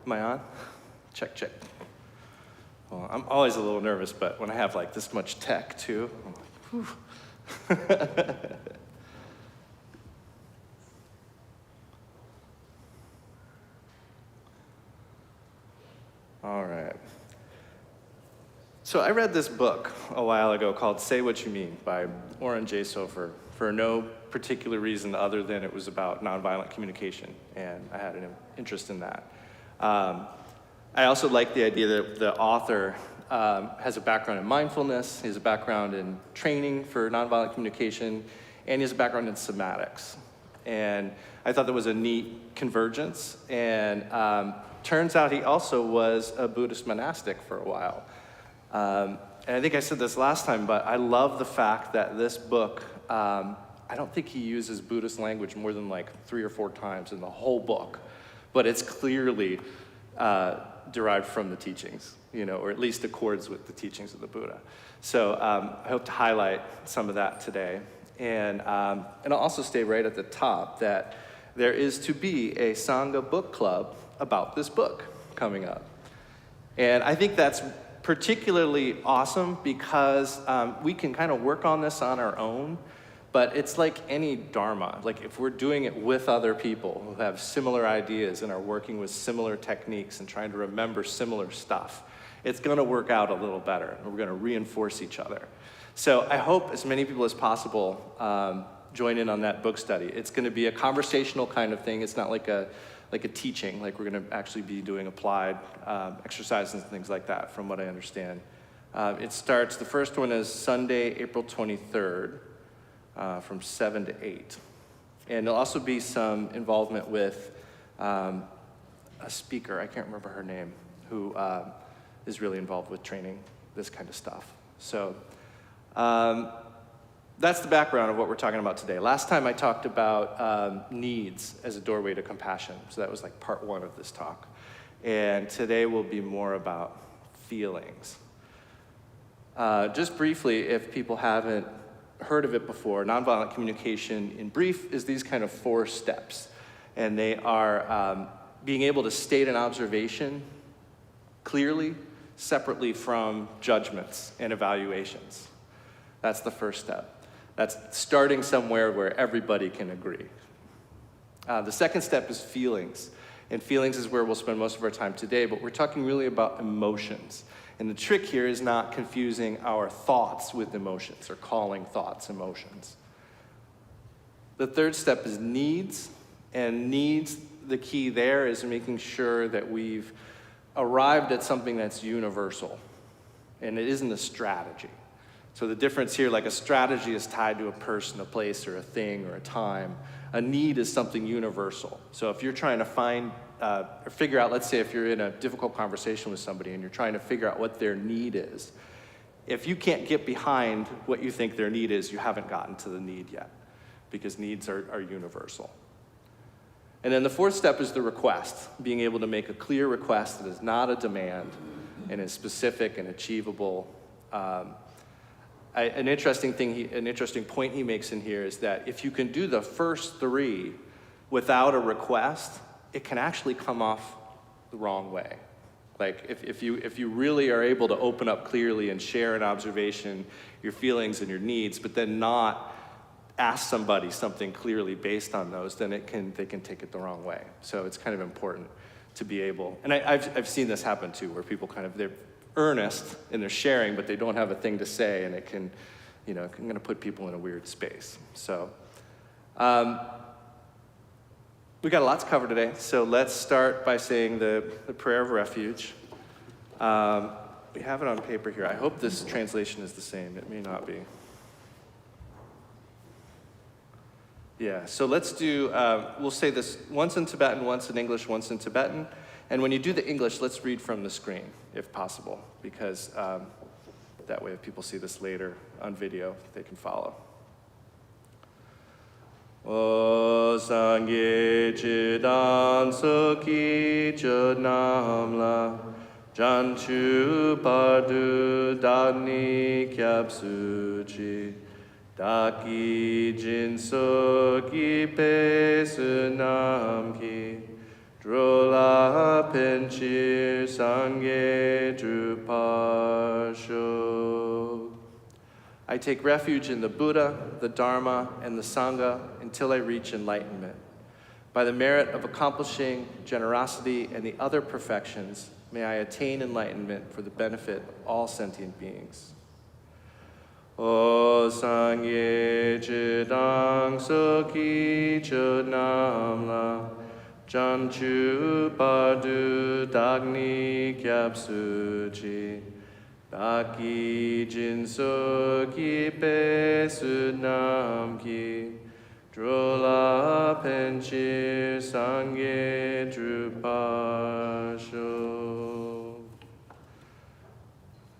Am I on? Check, check. Well, I'm always a little nervous, but when I have like this much tech too, I'm like, whew. All right. So I read this book a while ago called Say What You Mean by Oren J. Sofer for no particular reason other than it was about nonviolent communication, and I had an interest in that. I also like the idea that the author has a background in mindfulness, he has a background in training for nonviolent communication, and he has a background in somatics. And I thought that was a neat convergence, and turns out he also was a Buddhist monastic for a while. And I think I said this last time, but I love the fact that this book, I don't think he uses Buddhist language more than like 3 or 4 times in the whole book, but it's clearly derived from the teachings, or at least accords with the teachings of the Buddha. So I hope to highlight some of that today. And I'll also stay right at the top that there is to be a Sangha book club about this book coming up. And I think that's particularly awesome because we can kind of work on this on our own, but it's like any dharma. Like if we're doing it with other people who have similar ideas and are working with similar techniques and trying to remember similar stuff, it's gonna work out a little better, and we're gonna reinforce each other. So I hope as many people as possible join in on that book study. It's gonna be a conversational kind of thing. It's not like a teaching, like we're gonna actually be doing applied exercises and things like that, from what I understand. It starts, the first one is Sunday, April 23rd, from 7 to 8. And there'll also be some involvement with a speaker, I can't remember her name, who is really involved with training this kind of stuff. So that's the background of what we're talking about today. Last time I talked about needs as a doorway to compassion. So that was like part 1 of this talk. And today will be more about feelings. Just briefly, if people haven't heard of it before, nonviolent communication in brief is these kind of 4 steps. And they are being able to state an observation clearly, separately from judgments and evaluations. That's the first step. That's starting somewhere where everybody can agree. The second step is feelings. And feelings is where we'll spend most of our time today, but we're talking really about emotions. And the trick here is not confusing our thoughts with emotions or calling thoughts emotions. The third step is needs. And needs, the key there is making sure that we've arrived at something that's universal. And it isn't a strategy. So the difference here, like a strategy is tied to a person, a place, or a thing, or a time. A need is something universal. So if you're trying to find or figure out, let's say if you're in a difficult conversation with somebody and you're trying to figure out what their need is, if you can't get behind what you think their need is, you haven't gotten to the need yet, because needs are universal. And then the fourth step is the request, being able to make a clear request that is not a demand and is specific and achievable. An interesting point he makes in here is that if you can do the first 3 without a request, it can actually come off the wrong way. Like if you really are able to open up clearly and share an observation, your feelings and your needs, but then not ask somebody something clearly based on those, then they can take it the wrong way. So it's kind of important to be able, and I've seen this happen too, where people they're earnest and they're sharing, but they don't have a thing to say, and it can, kind of put people in a weird space. So we got a lot to cover today, so let's start by saying the prayer of refuge. We have it on paper here. I hope this translation is the same. It may not be. Yeah, so let's do, we'll say this once in Tibetan, once in English, once in Tibetan. And when you do the English, let's read from the screen, if possible, because that way if people see this later on video, they can follow. O Sangye Chidan Soki Chodnamla Janchu Pardu Dani Kyapsuchi Daki Jinso Ki Pe Sunam Ki drola penchir sangye drupasho. I take refuge in the Buddha, the Dharma, and the Sangha until I reach enlightenment. By the merit of accomplishing generosity and the other perfections, may I attain enlightenment for the benefit of all sentient beings. O Sangye Chidang Soki Chodnamla Janchu Padu Dagni Kyapsuchi Daki Jinsoki Pe Sudnamki Drola Penchir Sangye Drupasho.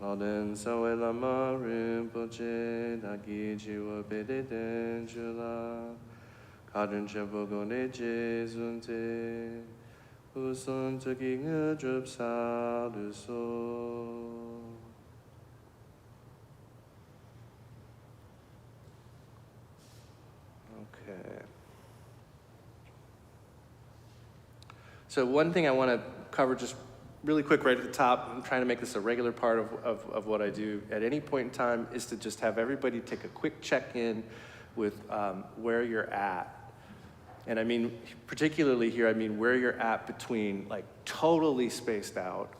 Lauden Sawe Lama Rinpoche Daki Jiwa Pede Denjula Kadrin Chepogo Neche Zunte Usun Tuki Ngedrup Saluso. Okay. So one thing I want to cover just really quick right at the top, I'm trying to make this a regular part of what I do at any point in time, is to just have everybody take a quick check-in with where you're at. And I mean, particularly here, I mean where you're at between like totally spaced out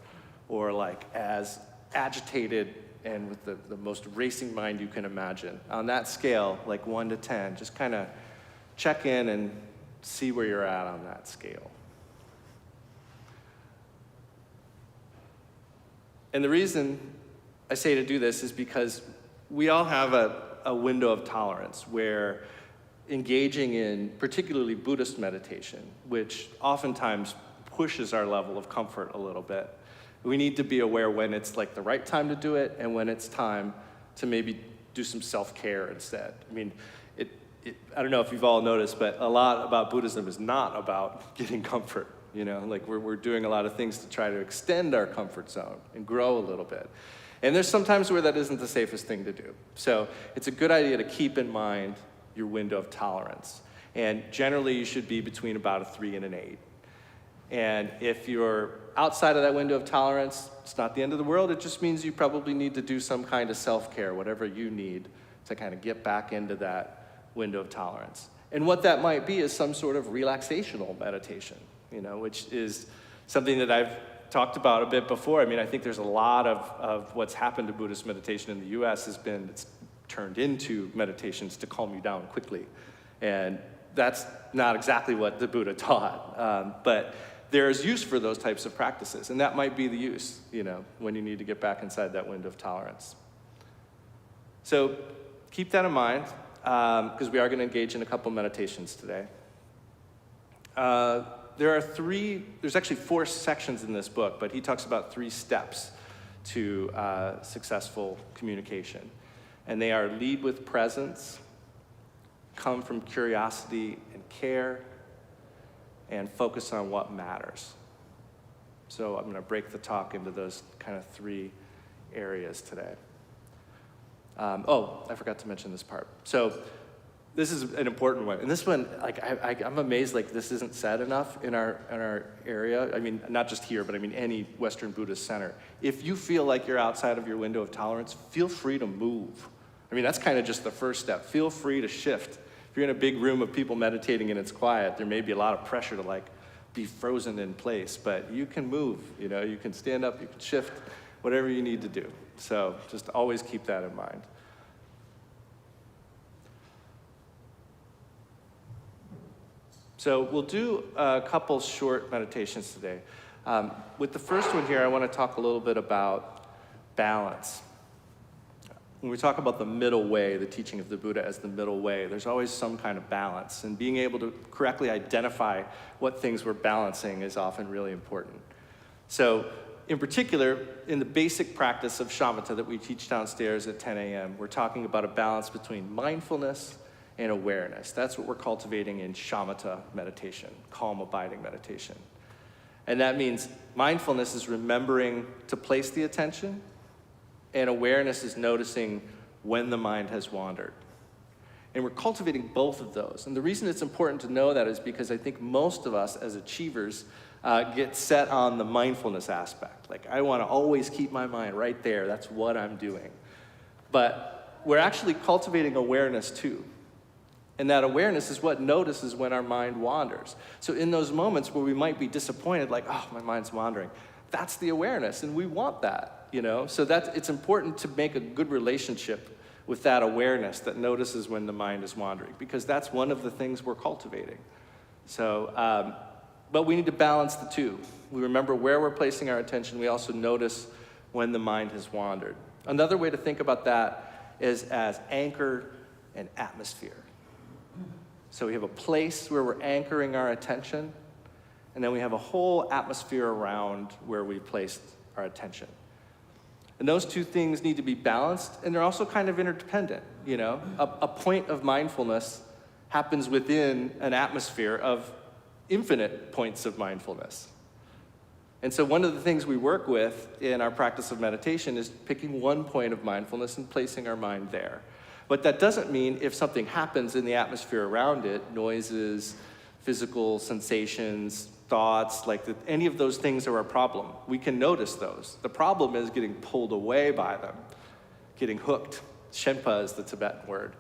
or like as agitated and with the most racing mind you can imagine. On that scale, like 1 to 10, just kind of check in and see where you're at on that scale. And the reason I say to do this is because we all have a window of tolerance where engaging in particularly Buddhist meditation, which oftentimes pushes our level of comfort a little bit. We need to be aware when it's like the right time to do it and when it's time to maybe do some self-care instead. I mean, I don't know if you've all noticed, but a lot about Buddhism is not about getting comfort. You know, like we're doing a lot of things to try to extend our comfort zone and grow a little bit. And there's sometimes where that isn't the safest thing to do. So it's a good idea to keep in mind your window of tolerance. And generally you should be between about a 3 and an 8. And if you're outside of that window of tolerance, it's not the end of the world. It just means you probably need to do some kind of self-care, whatever you need to kind of get back into that window of tolerance. And what that might be is some sort of relaxational meditation, you know, which is something that I've talked about a bit before. I mean, I think there's a lot of what's happened to Buddhist meditation in the US has been, it's turned into meditations to calm you down quickly. And that's not exactly what the Buddha taught. But there's use for those types of practices. And that might be the use, you know, when you need to get back inside that window of tolerance. So keep that in mind, because we are going to engage in a couple meditations today. There's actually 4 sections in this book, but he talks about 3 steps to successful communication. And they are lead with presence, come from curiosity and care, and focus on what matters. So I'm going to break the talk into those kind of 3 areas today. I forgot to mention this part. So this is an important one. And this one, like, I'm amazed, like, this isn't said enough in our area. I mean, not just here, but I mean any Western Buddhist center. If you feel like you're outside of your window of tolerance, feel free to move. I mean, that's kind of just the first step. Feel free to shift. If you're in a big room of people meditating and it's quiet, there may be a lot of pressure to, like, be frozen in place, but you can move, you know, you can stand up, you can shift, whatever you need to do. So just always keep that in mind. So we'll do a couple short meditations today. With the first one here, I want to talk a little bit about balance. When we talk about the middle way, the teaching of the Buddha as the middle way, there's always some kind of balance. And being able to correctly identify what things we're balancing is often really important. So in particular, in the basic practice of shamatha that we teach downstairs at 10 a.m., we're talking about a balance between mindfulness and awareness. That's what we're cultivating in shamatha meditation, calm abiding meditation. And that means mindfulness is remembering to place the attention, and awareness is noticing when the mind has wandered. And we're cultivating both of those. And the reason it's important to know that is because I think most of us as achievers get set on the mindfulness aspect. Like, I want to always keep my mind right there. That's what I'm doing. But we're actually cultivating awareness too. And that awareness is what notices when our mind wanders. So in those moments where we might be disappointed, like, oh, my mind's wandering, that's the awareness, and we want that, you know? So it's important to make a good relationship with that awareness that notices when the mind is wandering, because that's one of the things we're cultivating. So, but we need to balance the two. We remember where we're placing our attention. We also notice when the mind has wandered. Another way to think about that is as anchor and atmosphere. So we have a place where we're anchoring our attention, and then we have a whole atmosphere around where we placed our attention. And those two things need to be balanced, and they're also kind of interdependent, you know? A point of mindfulness happens within an atmosphere of infinite points of mindfulness. And so one of the things we work with in our practice of meditation is picking one point of mindfulness and placing our mind there. But that doesn't mean if something happens in the atmosphere around it, noises, physical sensations, thoughts, any of those things are a problem. We can notice those. The problem is getting pulled away by them, getting hooked. Shenpa is the Tibetan word.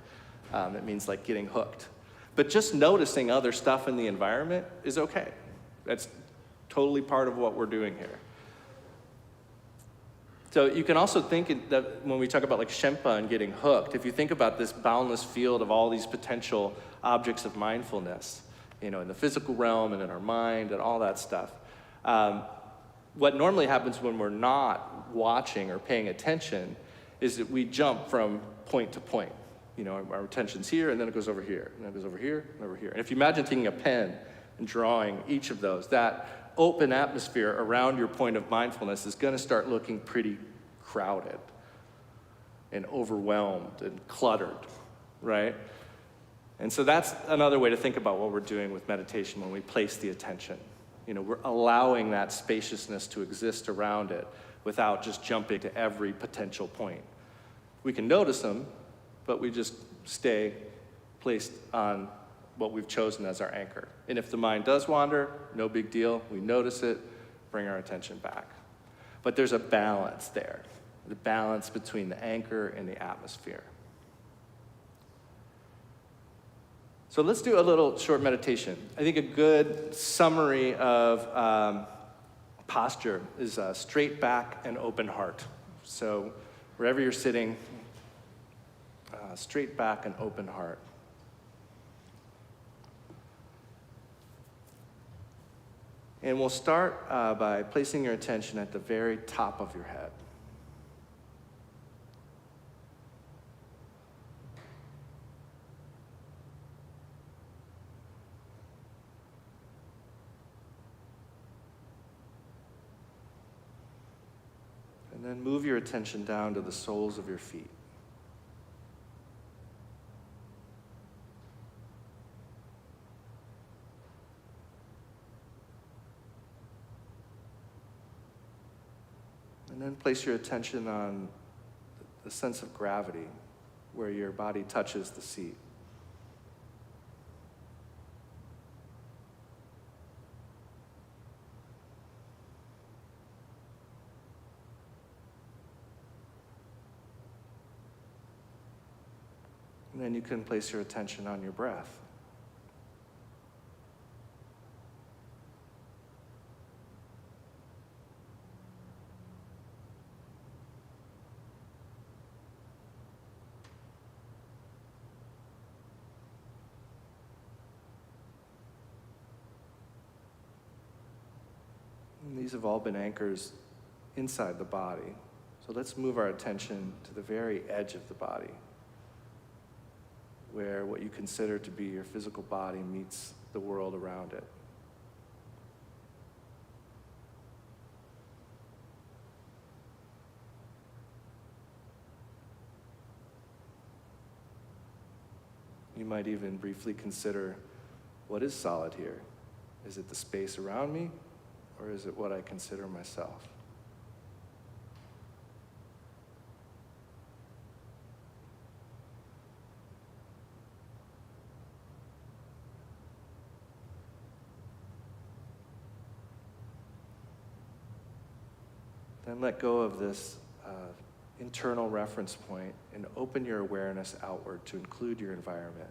It means like getting hooked. But just noticing other stuff in the environment is okay. That's totally part of what we're doing here. So you can also think that when we talk about like Shenpa and getting hooked, if you think about this boundless field of all these potential objects of mindfulness, you know, in the physical realm and in our mind and all that stuff, what normally happens when we're not watching or paying attention is that we jump from point to point. You know, our attention's here, and then it goes over here, and then it goes over here, and over here. And if you imagine taking a pen and drawing each of those, that open atmosphere around your point of mindfulness is going to start looking pretty crowded and overwhelmed and cluttered, right? And so that's another way to think about what we're doing with meditation when we place the attention. You know, we're allowing that spaciousness to exist around it without just jumping to every potential point. We can notice them, but we just stay placed on what we've chosen as our anchor. And if the mind does wander, no big deal. We notice it, bring our attention back. But there's a balance there, the balance between the anchor and the atmosphere. So let's do a little short meditation. I think a good summary of posture is straight back and open heart. So wherever you're sitting, straight back and open heart. And we'll start by placing your attention at the very top of your head. And then move your attention down to the soles of your feet. And then place your attention on the sense of gravity where your body touches the seat. And then you can place your attention on your breath. And these have all been anchors inside the body. So let's move our attention to the very edge of the body, where what you consider to be your physical body meets the world around it. You might even briefly consider, what is solid here? Is it the space around me, or is it what I consider myself? Then let go of this internal reference point and open your awareness outward to include your environment.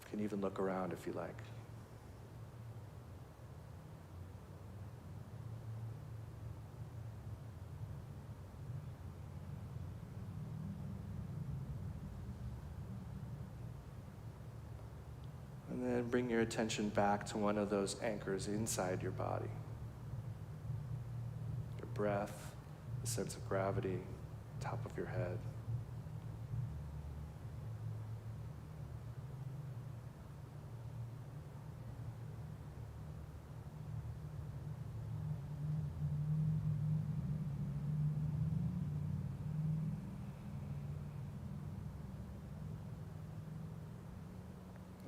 You can even look around if you like. And then bring your attention back to one of those anchors inside your body. Your breath, the sense of gravity, top of your head.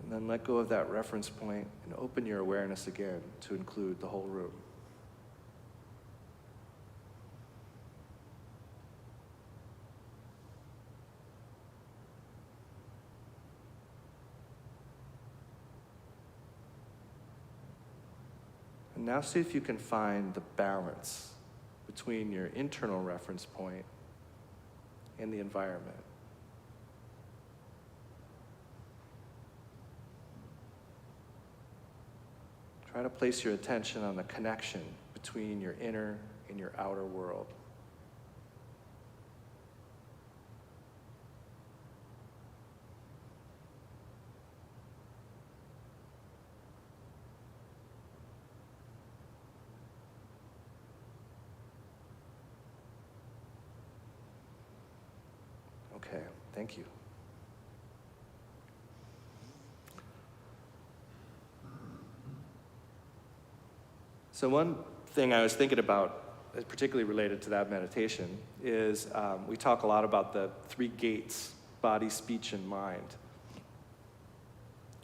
And then let go of that reference point and open your awareness again to include the whole room. And now see if you can find the balance between your internal reference point and the environment. Try to place your attention on the connection between your inner and your outer world. Okay, thank you. So one thing I was thinking about, particularly related to that meditation, is we talk a lot about the three gates: body, speech, and mind.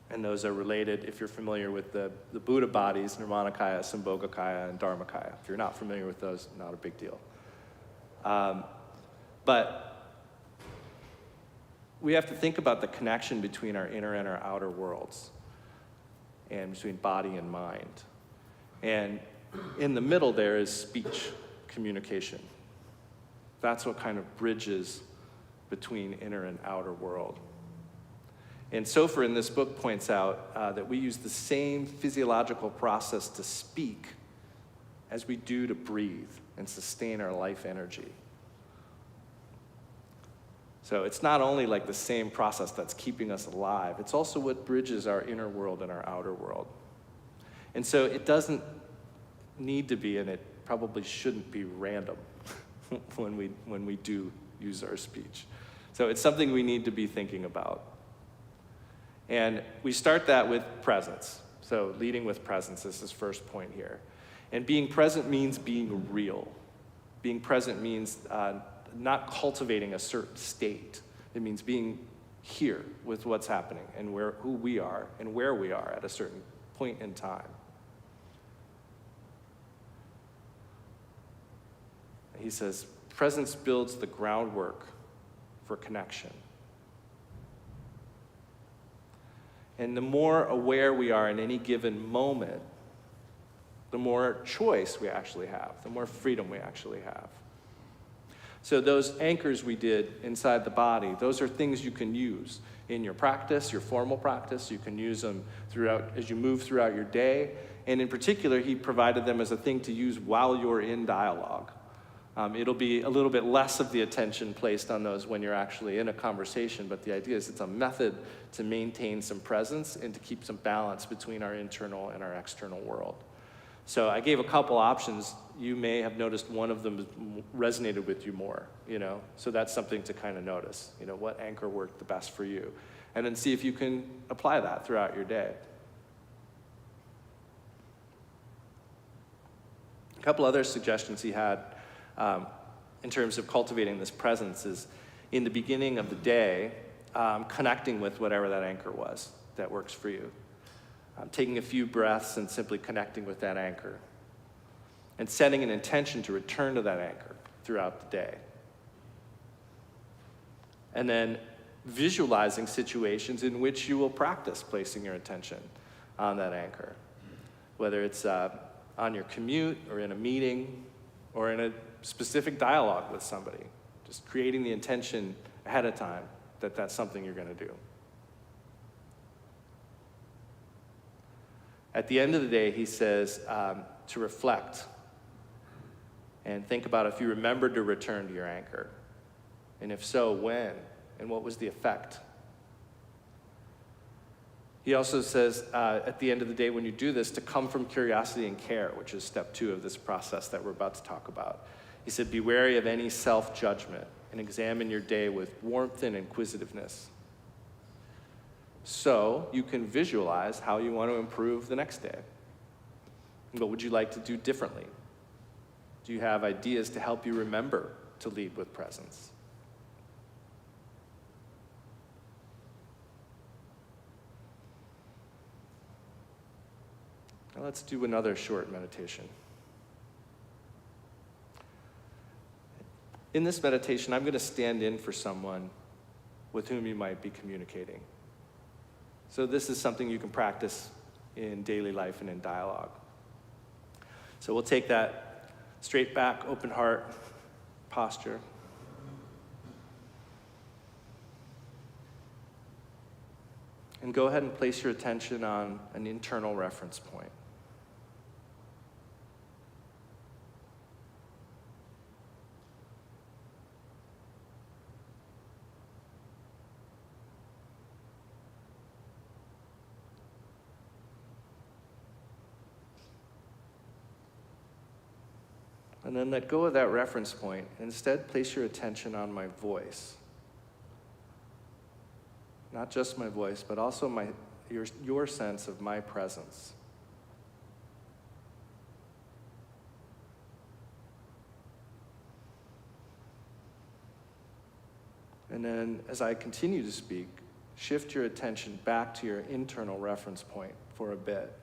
And those are related, if you're familiar with the Buddha bodies, Nirmanakaya, Sambhogakaya, and Dharmakaya. If you're not familiar with those, not a big deal. But we have to think about the connection between our inner and our outer worlds, and between body and mind. And in the middle there is speech, communication. That's what kind of bridges between inner and outer world. And Sofer in this book points out that we use the same physiological process to speak as we do to breathe and sustain our life energy. So it's not only like the same process that's keeping us alive, it's also what bridges our inner world and our outer world. And so it doesn't need to be, and it probably shouldn't be, random when we do use our speech. So it's something we need to be thinking about. And we start that with presence. So leading with presence is this first point here. And being present means being real. Being present means not cultivating a certain state. It means being here with what's happening and who we are and where we are at a certain point in time. He says, presence builds the groundwork for connection. And the more aware we are in any given moment, the more choice we actually have, the more freedom we actually have. So those anchors we did inside the body, those are things you can use in your practice, your formal practice. You can use them throughout as you move throughout your day. And in particular, he provided them as a thing to use while you're in dialogue. It'll be a little bit less of the attention placed on those when you're actually in a conversation, but the idea is it's a method to maintain some presence and to keep some balance between our internal and our external world. So I gave a couple options. You may have noticed one of them resonated with you more, so that's something to kind of notice, what anchor worked the best for you, and then see if you can apply that throughout your day. A couple other suggestions he had in terms of cultivating this presence is, in the beginning of the day, connecting with whatever that anchor was that works for you. Taking a few breaths and simply connecting with that anchor. And setting an intention to return to that anchor throughout the day. And then visualizing situations in which you will practice placing your attention on that anchor. Whether it's on on your commute or in a meeting or in a specific dialogue with somebody. Just creating the intention ahead of time that that's something you're going to do. At the end of the day, he says to reflect and think about if you remembered to return to your anchor. And if so, when? And what was the effect? He also says at the end of the day, when you do this, to come from curiosity and care, which is step 2 of this process that we're about to talk about. He said, be wary of any self-judgment and examine your day with warmth and inquisitiveness. So you can visualize how you want to improve the next day. What would you like to do differently? Do you have ideas to help you remember to lead with presence? Now let's do another short meditation. In this meditation, I'm going to stand in for someone with whom you might be communicating. So this is something you can practice in daily life and in dialogue. So we'll take that straight back, open heart posture. And go ahead and place your attention on an internal reference point. And then let go of that reference point. Instead, place your attention on my voice. Not just my voice, but also your sense of my presence. And then, as I continue to speak, shift your attention back to your internal reference point for a bit.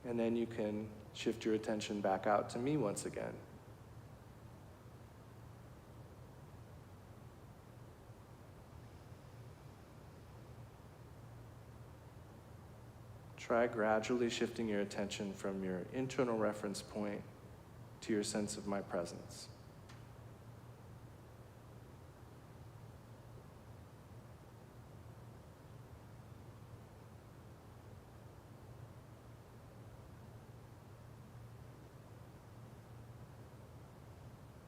And then you can shift your attention back out to me once again. Try gradually shifting your attention from your internal reference point to your sense of my presence.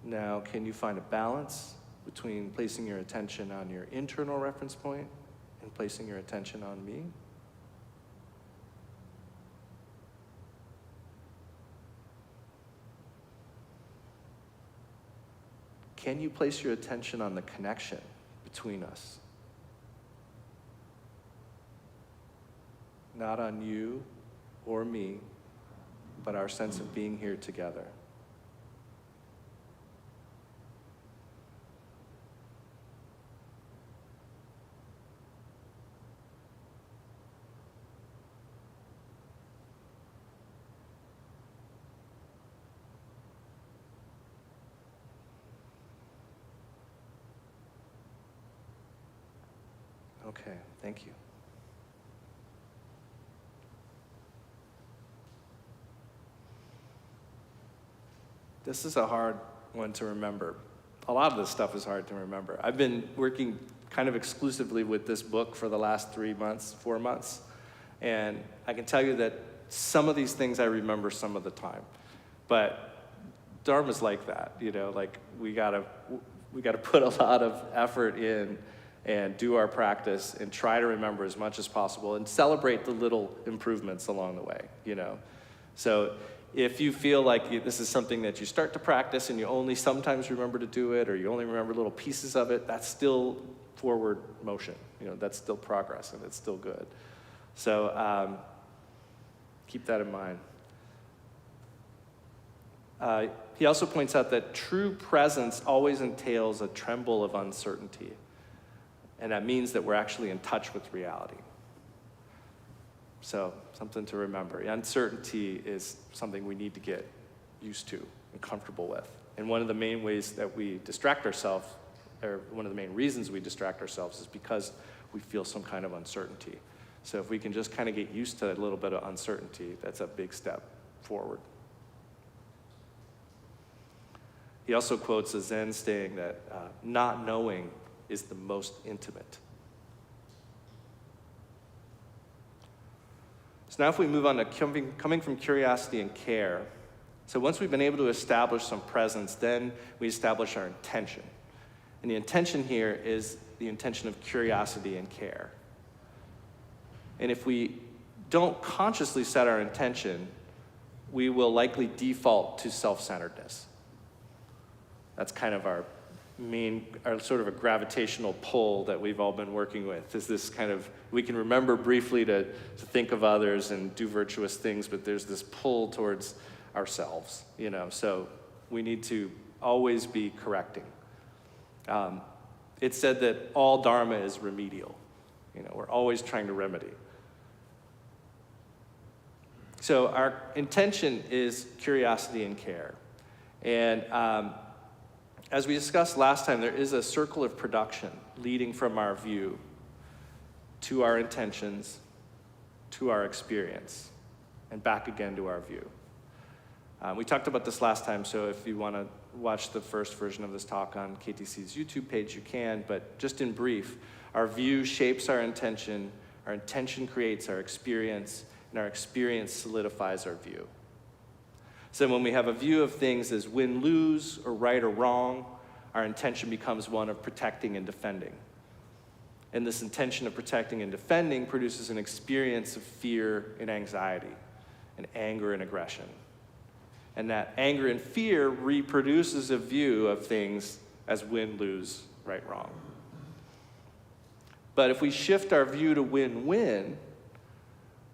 Now, can you find a balance between placing your attention on your internal reference point and placing your attention on me? Can you place your attention on the connection between us? Not on you or me, but our sense of being here together. Okay, thank you. This is a hard one to remember. A lot of this stuff is hard to remember. I've been working kind of exclusively with this book for the last 4 months, and I can tell you that some of these things I remember some of the time. But Dharma's like that, like we gotta put a lot of effort in and do our practice and try to remember as much as possible and celebrate the little improvements along the way, So if you feel like this is something that you start to practice and you only sometimes remember to do it or you only remember little pieces of it, that's still forward motion. That's still progress and it's still good. So keep that in mind. He also points out that true presence always entails a tremble of uncertainty. And that means that we're actually in touch with reality. So, something to remember. Uncertainty is something we need to get used to and comfortable with. And one of the main ways that we distract ourselves, or one of the main reasons we distract ourselves, is because we feel some kind of uncertainty. So if we can just kind of get used to a little bit of uncertainty, that's a big step forward. He also quotes a Zen saying that not knowing is the most intimate. So now if we move on to coming from curiosity and care, so once we've been able to establish some presence, then we establish our intention. And the intention here is the intention of curiosity and care. And if we don't consciously set our intention, we will likely default to self-centeredness. That's kind of our sort of a gravitational pull that we've all been working with, is this kind of, we can remember briefly to think of others and do virtuous things, but there's this pull towards ourselves, so we need to always be correcting. It's said that all Dharma is remedial. We're always trying to remedy. So our intention is curiosity and care. And as we discussed last time, there is a circle of production leading from our view to our intentions, to our experience, and back again to our view. We talked about this last time, so if you want to watch the first version of this talk on KTC's YouTube page, you can, but just in brief, our view shapes our intention creates our experience, and our experience solidifies our view. So when we have a view of things as win-lose or right or wrong, our intention becomes one of protecting and defending. And this intention of protecting and defending produces an experience of fear and anxiety, and anger and aggression. And that anger and fear reproduces a view of things as win-lose, right, wrong. But if we shift our view to win-win,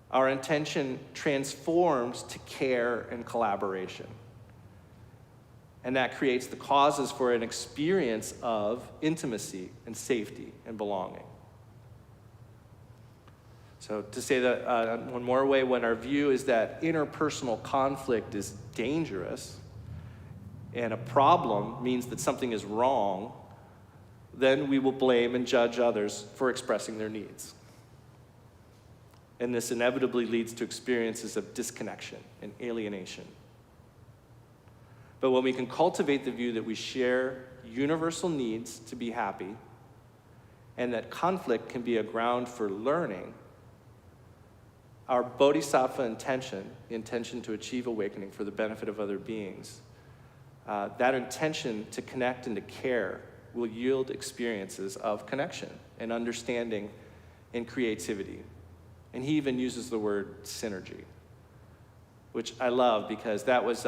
our intention transforms to care and collaboration. And that creates the causes for an experience of intimacy and safety and belonging. So to say that one more way, when our view is that interpersonal conflict is dangerous and a problem means that something is wrong, then we will blame and judge others for expressing their needs. And this inevitably leads to experiences of disconnection and alienation. But when we can cultivate the view that we share universal needs to be happy, and that conflict can be a ground for learning, our bodhisattva intention, the intention to achieve awakening for the benefit of other beings, that intention to connect and to care will yield experiences of connection and understanding and creativity. And he even uses the word synergy, which I love because that was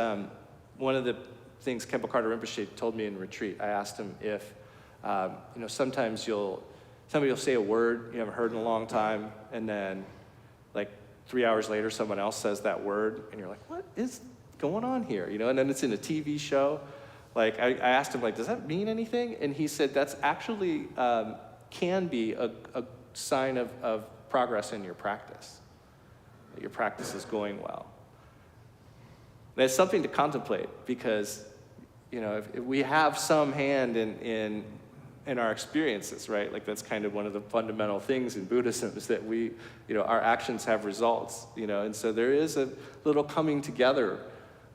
one of the things Khenpo Karthar Rinpoche told me in retreat. I asked him if, sometimes somebody will say a word you haven't heard in a long time, and then like 3 hours later, someone else says that word, and you're like, what is going on here? And then it's in a TV show. Like, I asked him, does that mean anything? And he said, that's actually can be a sign of progress in your practice, that your practice is going well. And it's something to contemplate because, if we have some hand in our experiences, right? Like that's kind of one of the fundamental things in Buddhism is that we, our actions have results, and so there is a little coming together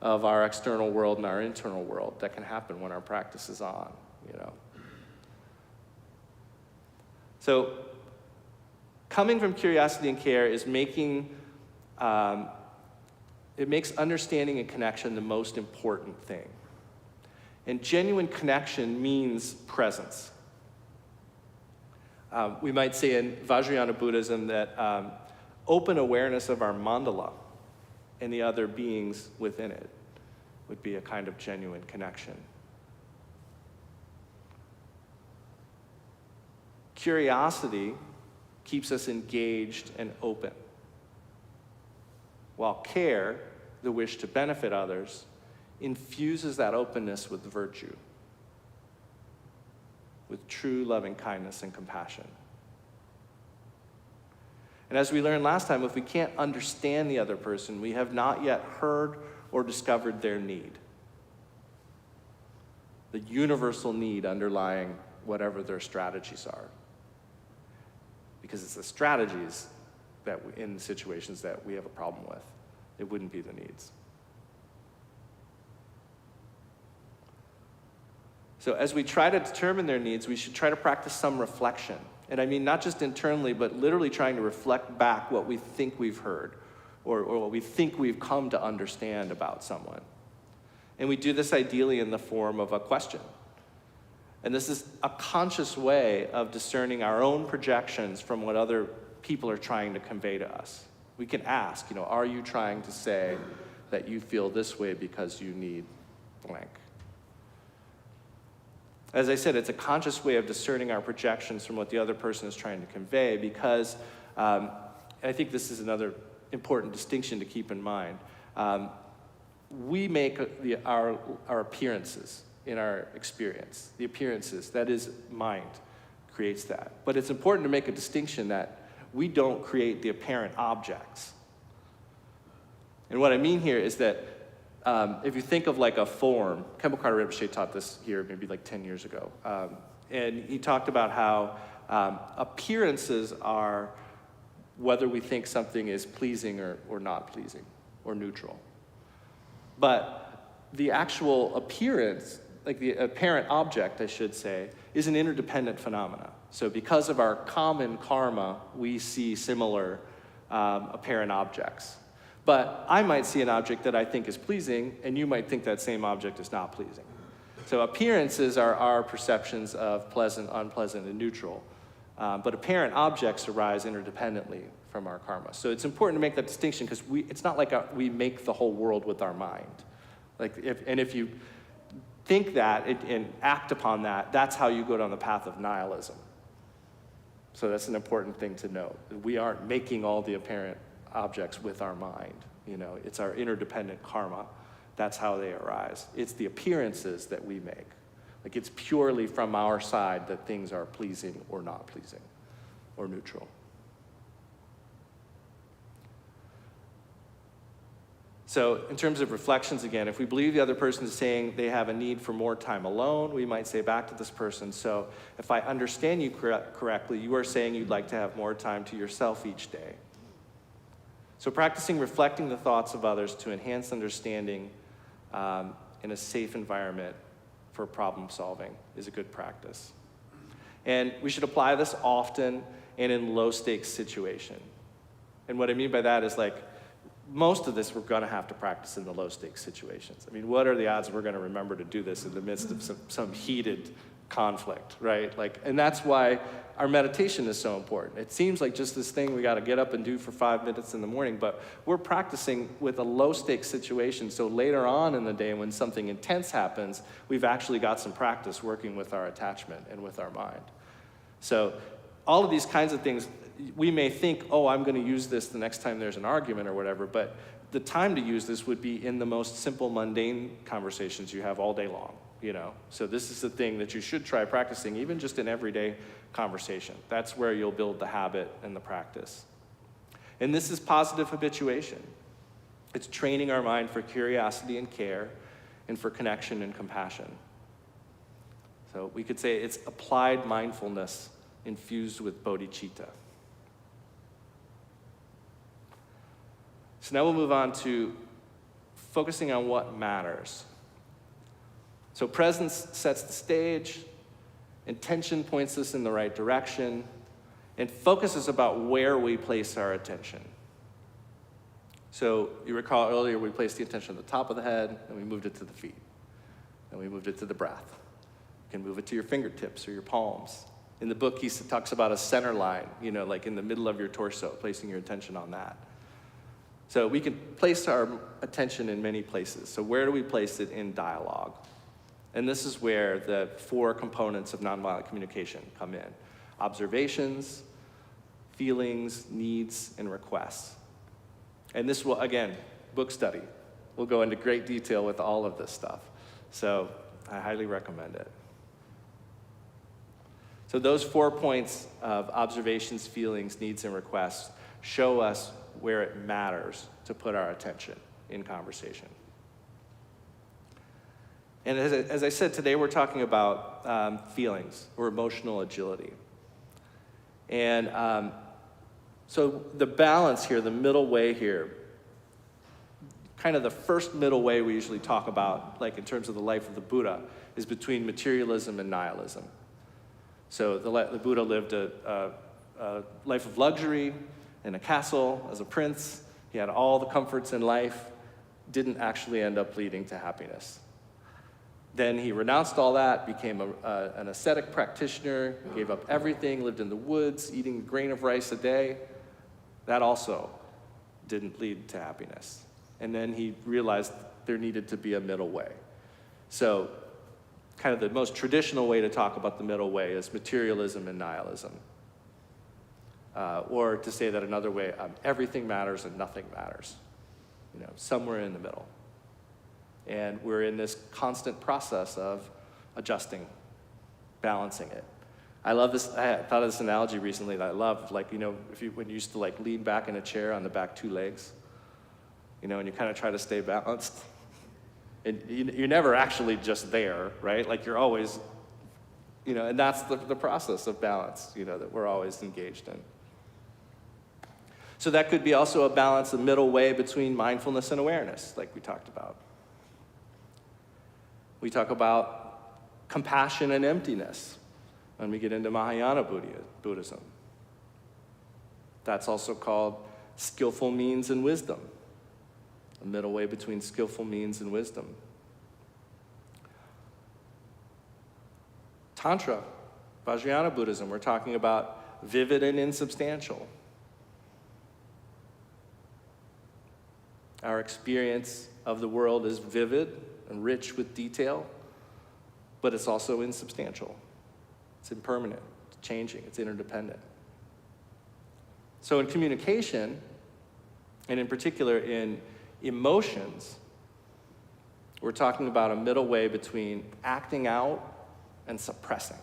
of our external world and our internal world that can happen when our practice is on, So coming from curiosity and care is it makes understanding and connection the most important thing. And genuine connection means presence. We might say in Vajrayana Buddhism that open awareness of our mandala and the other beings within it would be a kind of genuine connection. Curiosity keeps us engaged and open, while care, the wish to benefit others, infuses that openness with virtue, with true loving kindness and compassion. And as we learned last time, if we can't understand the other person, we have not yet heard or discovered their need, the universal need underlying whatever their strategies are. Because it's the strategies in situations that we have a problem with. It wouldn't be the needs. So as we try to determine their needs, we should try to practice some reflection. And I mean not just internally, but literally trying to reflect back what we think we've heard or what we think we've come to understand about someone. And we do this ideally in the form of a question. And this is a conscious way of discerning our own projections from what other people are trying to convey to us. We can ask, are you trying to say that you feel this way because you need blank? As I said, it's a conscious way of discerning our projections from what the other person is trying to convey because, I think this is another important distinction to keep in mind. We make our appearances in our experience. The appearances, that is mind, creates that. But it's important to make a distinction that we don't create the apparent objects. And what I mean here is that if you think of like a form, Kempo Carter Rinpoche taught this here maybe like 10 years ago. And he talked about how appearances are whether we think something is pleasing or not pleasing or neutral. But the actual appearance, like the apparent object, I should say, is an interdependent phenomena. So because of our common karma, we see similar apparent objects. But I might see an object that I think is pleasing, and you might think that same object is not pleasing. So appearances are our perceptions of pleasant, unpleasant, and neutral. But apparent objects arise interdependently from our karma. So it's important to make that distinction because it's not like we make the whole world with our mind. If you think that and act upon that, that's how you go down the path of nihilism. So that's an important thing to note. We aren't making all the apparent objects with our mind. It's our interdependent karma. That's how they arise. It's the appearances that we make. Like it's purely from our side that things are pleasing or not pleasing or neutral. So in terms of reflections again, if we believe the other person is saying they have a need for more time alone, we might say back to this person, so if I understand you correctly, you are saying you'd like to have more time to yourself each day. So practicing reflecting the thoughts of others to enhance understanding in a safe environment for problem solving is a good practice. And we should apply this often and in low stakes situation. And what I mean by that is like, most of this we're gonna have to practice in the low stakes situations. I mean, what are the odds we're gonna remember to do this in the midst of some heated conflict, right? And that's why our meditation is so important. It seems like just this thing we gotta get up and do for 5 minutes in the morning, but we're practicing with a low stakes situation, so later on in the day when something intense happens, we've actually got some practice working with our attachment and with our mind. So all of these kinds of things, we may think, oh, I'm gonna use this the next time there's an argument or whatever, but the time to use this would be in the most simple, mundane conversations you have all day long. So this is the thing that you should try practicing, even just in everyday conversation. That's where you'll build the habit and the practice. And this is positive habituation. It's training our mind for curiosity and care and for connection and compassion. So we could say it's applied mindfulness infused with bodhicitta. So now we'll move on to focusing on what matters. So presence sets the stage, intention points us in the right direction, and focus is about where we place our attention. So you recall earlier we placed the attention at the top of the head, and we moved it to the feet. And we moved it to the breath. You can move it to your fingertips or your palms. In the book, he talks about a center line, like in the middle of your torso, placing your attention on that. So we can place our attention in many places. So where do we place it in dialogue? And this is where the 4 components of nonviolent communication come in. Observations, feelings, needs, and requests. And this will, again, book study. We'll go into great detail with all of this stuff. So I highly recommend it. So those 4 points of observations, feelings, needs, and requests show us where it matters to put our attention in conversation. And as I said, today we're talking about feelings or emotional agility. And So the balance here, the middle way here, kind of the first middle way we usually talk about, like in terms of the life of the Buddha, is between materialism and nihilism. So the Buddha lived a life of luxury in a castle as a prince. He had all the comforts in life, didn't actually end up leading to happiness. Then he renounced all that, became an ascetic practitioner, gave up everything, lived in the woods, eating a grain of rice a day. That also didn't lead to happiness. And then he realized there needed to be a middle way. So kind of the most traditional way to talk about the middle way is materialism and nihilism. Or to say that another way, everything matters and nothing matters. Somewhere in the middle. And we're in this constant process of adjusting, balancing it. I love this. I thought of this analogy recently that I love. Like, when you used to lean back in a chair on the back two legs, and you kind of try to stay balanced. And you're never actually just there, right? Like you're always, and that's the process of balance, that we're always engaged in. So that could be also a balance, a middle way between mindfulness and awareness, like we talked about. We talk about compassion and emptiness when we get into Mahayana Buddhism. That's also called skillful means and wisdom, a middle way between skillful means and wisdom. Tantra, Vajrayana Buddhism, we're talking about vivid and insubstantial. Our experience of the world is vivid and rich with detail, but it's also insubstantial. It's impermanent, it's changing, it's interdependent. So in communication, and in particular in emotions, we're talking about a middle way between acting out and suppressing.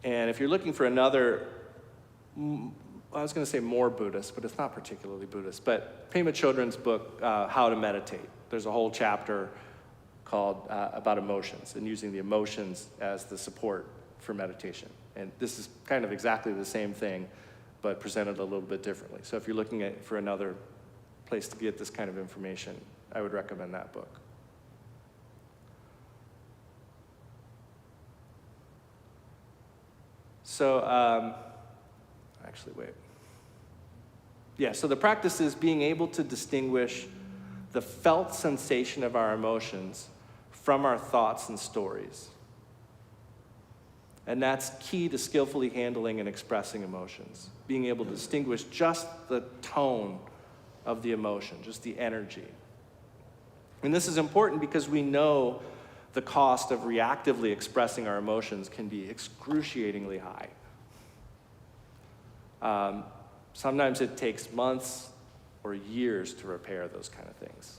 And if you're looking for another, I was going to say more Buddhist, but it's not particularly Buddhist, but Pema Chodron's book, How to Meditate. There's a whole chapter called about emotions and using the emotions as the support for meditation. And this is kind of exactly the same thing, but presented a little bit differently. So if you're looking for another place to get this kind of information, I would recommend that book. So, so the practice is being able to distinguish the felt sensation of our emotions from our thoughts and stories. And that's key to skillfully handling and expressing emotions, being able to distinguish just the tone of the emotion, just the energy. And this is important because we know the cost of reactively expressing our emotions can be excruciatingly high. Sometimes it takes months or years to repair those kind of things.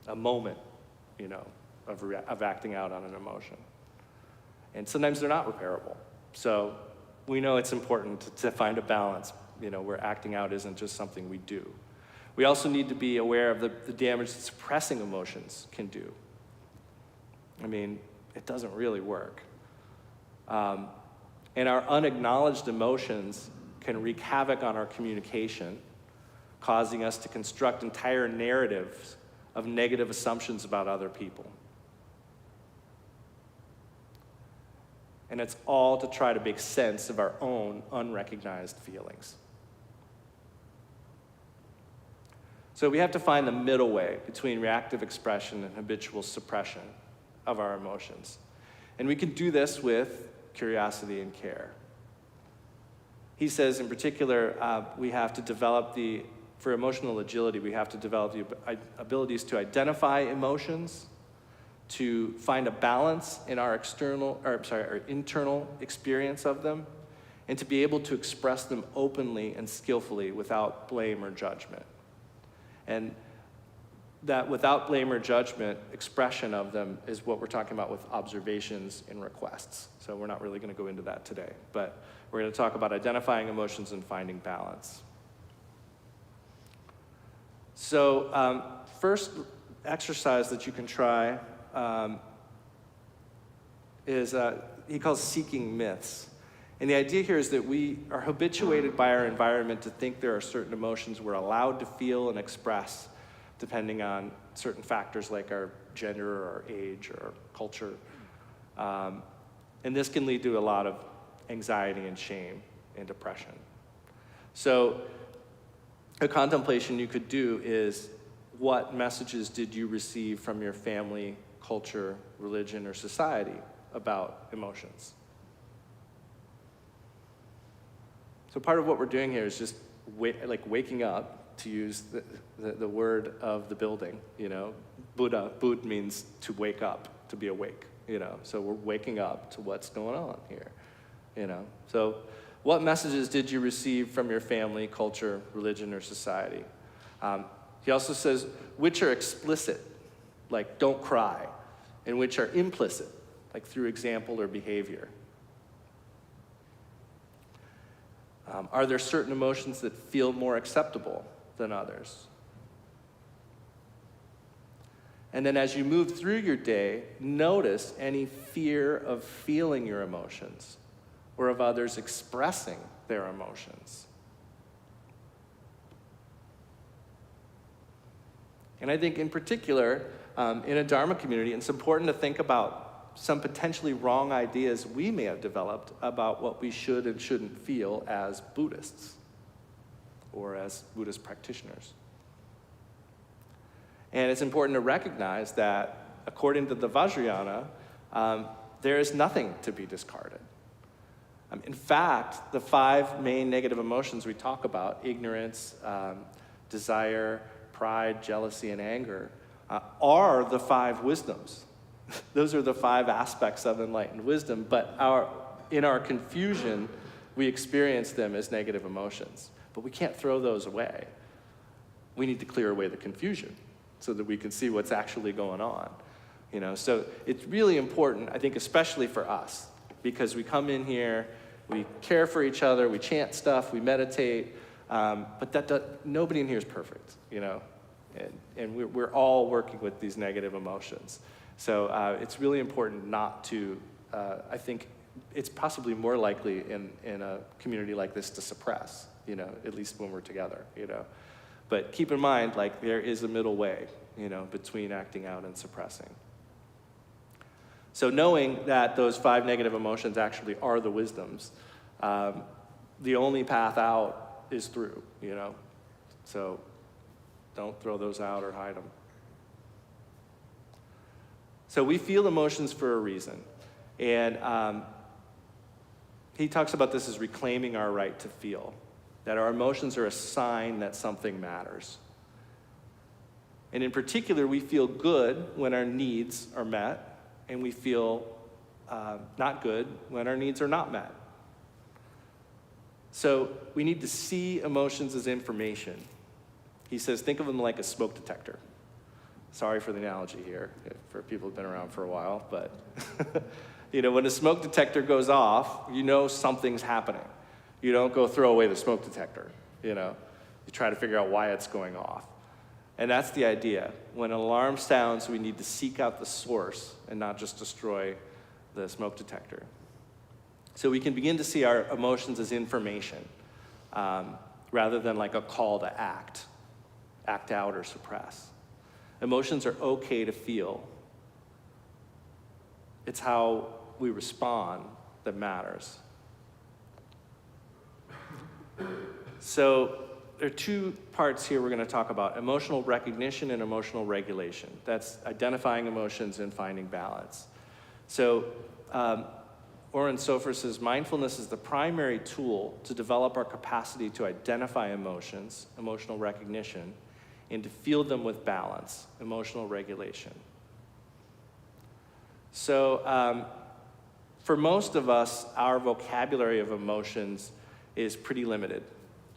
A moment, of acting out on an emotion. And sometimes they're not repairable. So we know it's important to find a balance, where acting out isn't just something we do. We also need to be aware of the damage that suppressing emotions can do. It doesn't really work. And our unacknowledged emotions can wreak havoc on our communication, causing us to construct entire narratives of negative assumptions about other people. And it's all to try to make sense of our own unrecognized feelings. So we have to find the middle way between reactive expression and habitual suppression of our emotions. And we can do this with curiosity and care. He says, in particular, we have to develop for emotional agility, we have to develop the abilities to identify emotions, to find a balance in our internal experience of them, and to be able to express them openly and skillfully without blame or judgment. And that without blame or judgment expression of them is what we're talking about with observations and requests. So we're not really going to go into that today, but we're going to talk about identifying emotions and finding balance. So first exercise that you can try is he calls seeking myths. And the idea here is that we are habituated by our environment to think there are certain emotions we're allowed to feel and express depending on certain factors like our gender or age or culture. And this can lead to a lot of anxiety and shame and depression. So a contemplation you could do is, what messages did you receive from your family, culture, religion, or society about emotions? So part of what we're doing here is just waking up, to use the word of the building, you know. Bud means to wake up, to be awake, you know. So we're waking up to what's going on here, you know. So what messages did you receive from your family, culture, religion, or society? He also says, which are explicit, like don't cry, and which are implicit, like through example or behavior. Are there certain emotions that feel more acceptable than others? And then as you move through your day, notice any fear of feeling your emotions or of others expressing their emotions. And I think in particular, in a Dharma community, it's important to think about some potentially wrong ideas we may have developed about what we should and shouldn't feel as Buddhists or as Buddhist practitioners. And it's important to recognize that, according to the Vajrayana, there is nothing to be discarded. In fact, the 5 main negative emotions we talk about, ignorance, desire, pride, jealousy, and anger, are the 5 wisdoms. Those are the 5 aspects of enlightened wisdom, but in our confusion, we experience them as negative emotions. But we can't throw those away. We need to clear away the confusion so that we can see what's actually going on. You know, so it's really important, I think, especially for us, because we come in here, we care for each other, we chant stuff, we meditate, but nobody in here is perfect, you know, and we're all working with these negative emotions. So it's really important not to, I think it's possibly more likely in a community like this to suppress, you know, at least when we're together, you know. But keep in mind, like, there is a middle way, you know, between acting out and suppressing. So knowing that those 5 negative emotions actually are the wisdoms, the only path out is through, you know. So don't throw those out or hide them. So we feel emotions for a reason. And he talks about this as reclaiming our right to feel, that our emotions are a sign that something matters. And in particular, we feel good when our needs are met, and we feel not good when our needs are not met. So we need to see emotions as information. He says, think of them like a smoke detector. Sorry for the analogy here, for people who've been around for a while, but you know, when a smoke detector goes off, you know something's happening. You don't go throw away the smoke detector, you know. You try to figure out why it's going off. And that's the idea. When an alarm sounds, we need to seek out the source and not just destroy the smoke detector. So we can begin to see our emotions as information, rather than like a call to act out or suppress. Emotions are okay to feel. It's how we respond that matters. So there are 2 parts here we're going to talk about: emotional recognition and emotional regulation. That's identifying emotions and finding balance. So Oren Sofer says, mindfulness is the primary tool to develop our capacity to identify emotions, emotional recognition, and to feel them with balance, emotional regulation. So for most of us, our vocabulary of emotions is pretty limited.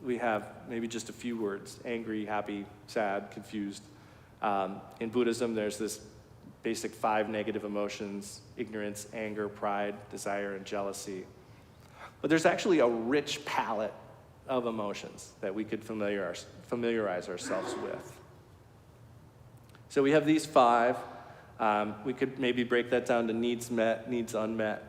We have maybe just a few words: angry, happy, sad, confused. In Buddhism, there's this basic 5 negative emotions: ignorance, anger, pride, desire, and jealousy. But there's actually a rich palette of emotions that we could familiarize ourselves with. So we have these 5. We could maybe break that down to needs met, needs unmet.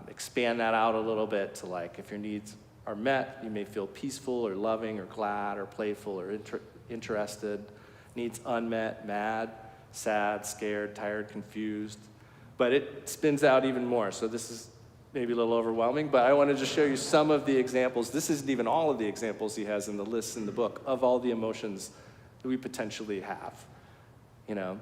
Expand that out a little bit to like, if your needs are met, you may feel peaceful or loving or glad or playful or interested. Needs unmet, mad, sad, scared, tired, confused. But it spins out even more. So this is maybe a little overwhelming, but I want to just show you some of the examples. This isn't even all of the examples he has in the lists in the book of all the emotions that we potentially have, you know?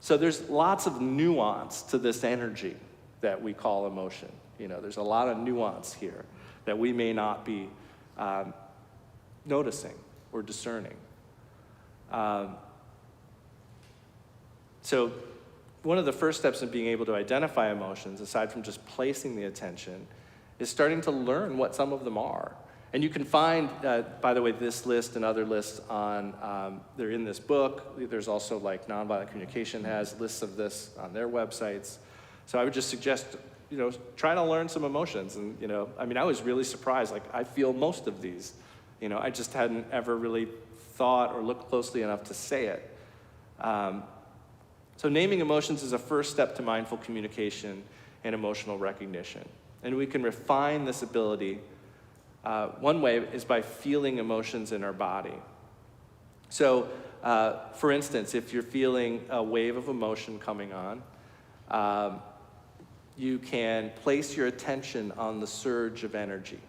So there's lots of nuance to this energy that we call emotion. You know, there's a lot of nuance here that we may not be noticing or discerning. So one of the first steps in being able to identify emotions, aside from just placing the attention, is starting to learn what some of them are. And you can find, by the way, this list and other lists on, they're in this book. There's also like Nonviolent Communication has lists of this on their websites. So I would just suggest, you know, try to learn some emotions. And, you know, I mean, I was really surprised. Like, I feel most of these. You know, I just hadn't ever really thought or looked closely enough to say it. So naming emotions is a first step to mindful communication and emotional recognition. And we can refine this ability. One way is by feeling emotions in our body. So, for instance, if you're feeling a wave of emotion coming on, you can place your attention on the surge of energy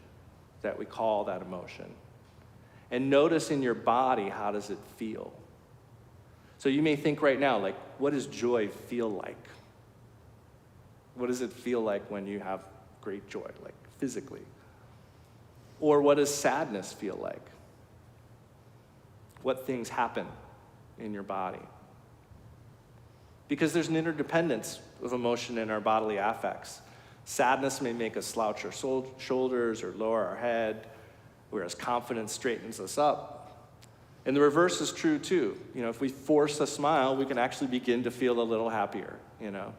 that we call that emotion. And notice in your body, how does it feel? So you may think right now, like, what does joy feel like? What does it feel like when you have great joy, like physically? Or what does sadness feel like? What things happen in your body? Because there's an interdependence of emotion in our bodily affects. Sadness may make us slouch our shoulders or lower our head, whereas confidence straightens us up. And the reverse is true too. You know, if we force a smile, we can actually begin to feel a little happier, you know.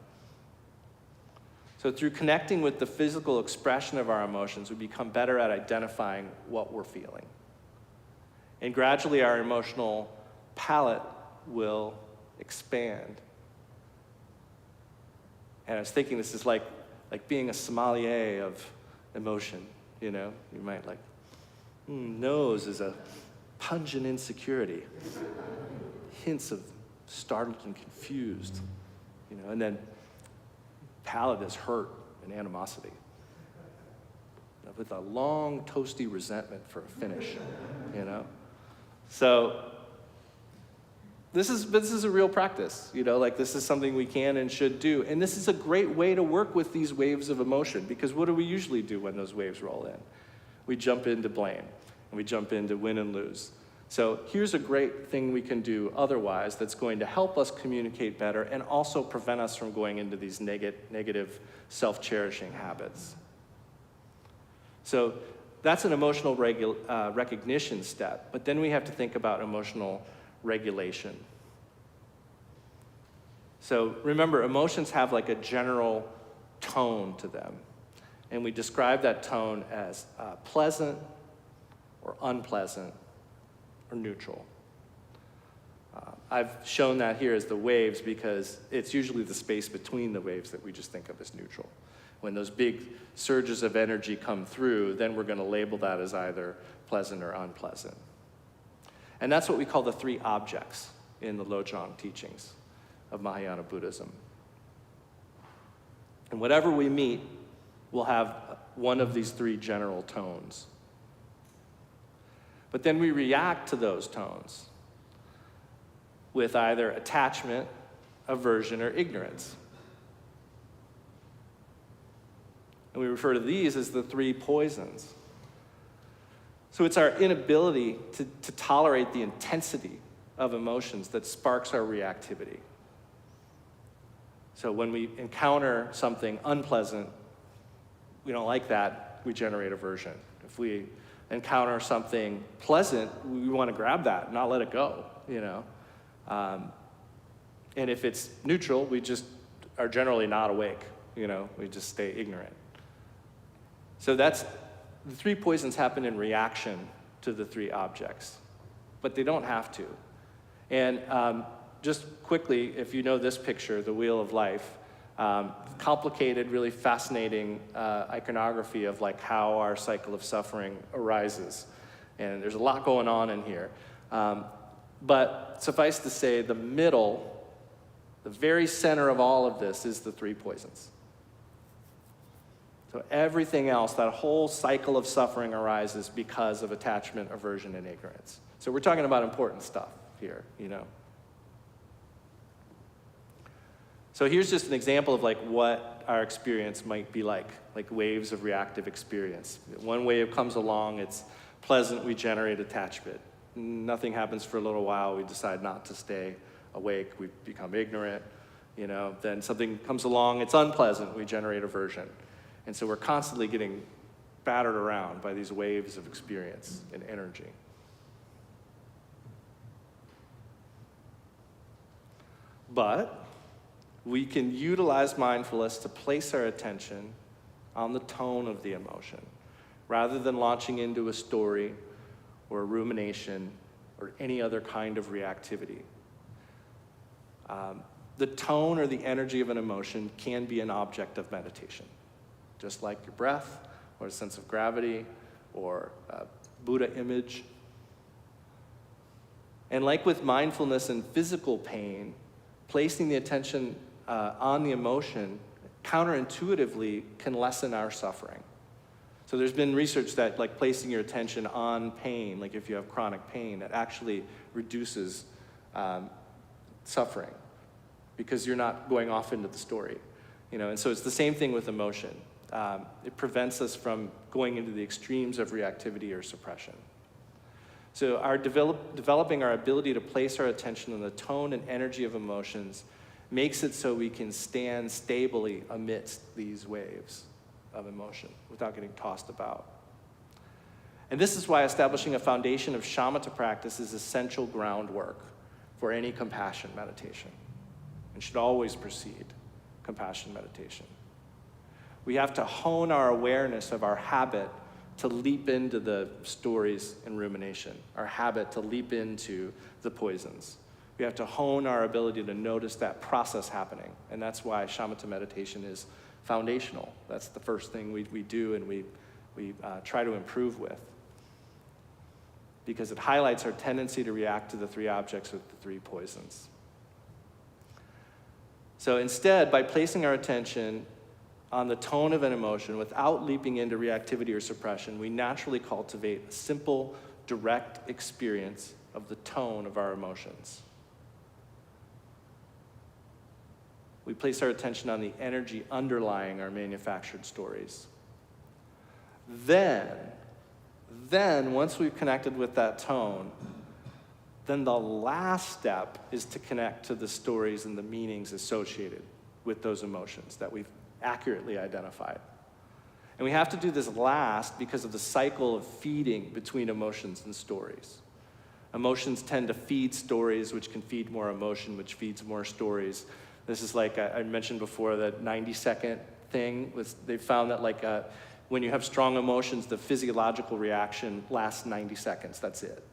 So through connecting with the physical expression of our emotions, we become better at identifying what we're feeling. And gradually our emotional palette will expand. And I was thinking this is like being a sommelier of emotion, you know. You might like, nose is a pungent insecurity, hints of startled and confused, you know, and then palate is hurt and animosity, with a long, toasty resentment for a finish, you know. So this is a real practice, you know, like this is something we can and should do, and this is a great way to work with these waves of emotion, because what do we usually do when those waves roll in? We jump into blame. And we jump into win and lose. So here's a great thing we can do otherwise that's going to help us communicate better and also prevent us from going into these negative self-cherishing habits. So that's an emotional recognition step, but then we have to think about emotional regulation. So remember, emotions have like a general tone to them, and we describe that tone as pleasant, or unpleasant, or neutral. I've shown that here as the waves because it's usually the space between the waves that we just think of as neutral. When those big surges of energy come through, then we're going to label that as either pleasant or unpleasant. And that's what we call the three objects in the Lojong teachings of Mahayana Buddhism. And whatever we meet will have one of these three general tones. But then we react to those tones with either attachment, aversion, or ignorance. And we refer to these as the three poisons. So it's our inability to tolerate the intensity of emotions that sparks our reactivity. So when we encounter something unpleasant, we don't like that, we generate aversion. If we encounter something pleasant, we want to grab that and not let it go, you know. And if it's neutral, we just are generally not awake, you know. We just stay ignorant. So the three poisons happen in reaction to the three objects, but they don't have to. And just quickly, if you know this picture, the wheel of life, Complicated, really fascinating iconography of like how our cycle of suffering arises. And there's a lot going on in here. But suffice to say, the middle, the very center of all of this is the three poisons. So everything else, that whole cycle of suffering arises because of attachment, aversion, and ignorance. So we're talking about important stuff here, you know. So here's just an example of like what our experience might be like waves of reactive experience. One wave comes along, it's pleasant, we generate attachment. Nothing happens for a little while, we decide not to stay awake, we become ignorant, you know. Then something comes along, it's unpleasant, we generate aversion. And so we're constantly getting battered around by these waves of experience and energy. But we can utilize mindfulness to place our attention on the tone of the emotion, rather than launching into a story or a rumination or any other kind of reactivity. The tone or the energy of an emotion can be an object of meditation, just like your breath or a sense of gravity or a Buddha image. And like with mindfulness and physical pain, placing the attention on the emotion counterintuitively can lessen our suffering. So there's been research that like placing your attention on pain, like if you have chronic pain, that actually reduces suffering because you're not going off into the story, you know. And so it's the same thing with emotion. It prevents us from going into the extremes of reactivity or suppression. So our developing our ability to place our attention on the tone and energy of emotions makes it so we can stand stably amidst these waves of emotion without getting tossed about. And this is why establishing a foundation of shamatha practice is essential groundwork for any compassion meditation and should always precede compassion meditation. We have to hone our awareness of our habit to leap into the stories and rumination, our habit to leap into the poisons. We have to hone our ability to notice that process happening. And that's why shamatha meditation is foundational. That's the first thing we do and we try to improve with. Because it highlights our tendency to react to the three objects with the three poisons. So instead, by placing our attention on the tone of an emotion without leaping into reactivity or suppression, we naturally cultivate a simple, direct experience of the tone of our emotions. We place our attention on the energy underlying our manufactured stories. Then, once we've connected with that tone, then the last step is to connect to the stories and the meanings associated with those emotions that we've accurately identified. And we have to do this last because of the cycle of feeding between emotions and stories. Emotions tend to feed stories, which can feed more emotion, which feeds more stories. This is like, I mentioned before, that 90-second thing. They found that like when you have strong emotions, the physiological reaction lasts 90 seconds, that's it.